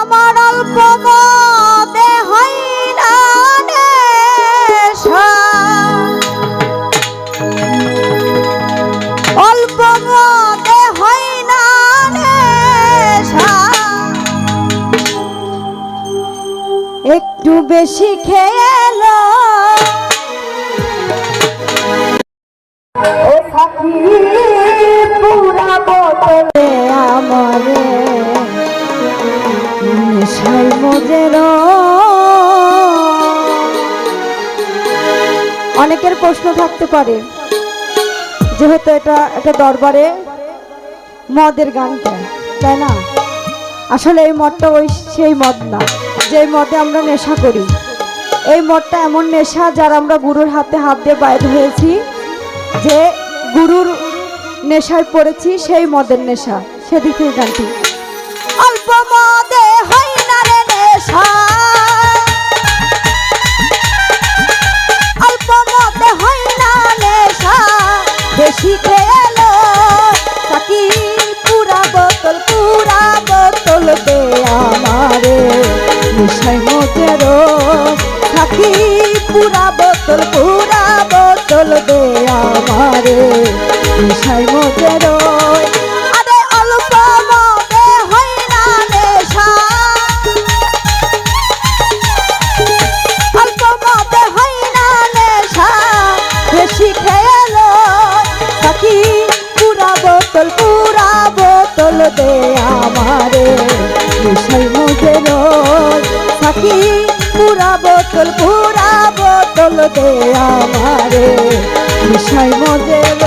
আমার অল্প মদে হয় না নেশা, অল্প মদে হয় না নেশা, একটু বেশি খেলো ও সাথী পুরা বোতলে আমারে নেশায় মজের। অনেকের প্রশ্ন থাকতে পারে যেহেতু এটা একটা দরবারে মদের গানটা, তাই না? আসলে এই মদটা ওই সেই মদ না যে মদে আমরা নেশা করি। এই মদটা এমন নেশা যার আমরা গুরুর হাতে হাত দিয়ে বাইর হয়েছি, যে গুরুর নেশায় পড়েছি, সেই মদের নেশা। সেদিকে গানটি অল্প মদে হয় না রে নেশা, অল্প মদে হয় না নেশা, বেশি খেলো তাকি পুরা বোতল দে আমারে নেশায় মদের থাকি পুরা বোতল দে আমারে নেশায় মদের। আরে অল্প মদে হয় না নেশা, অল্প মদে হয় না নেশা, বেশি খেলো থাকি পুরা বোতল দে আমারে নেশায় মদের থাকি পুরা বোতল দে আমারে নেশায় মদের।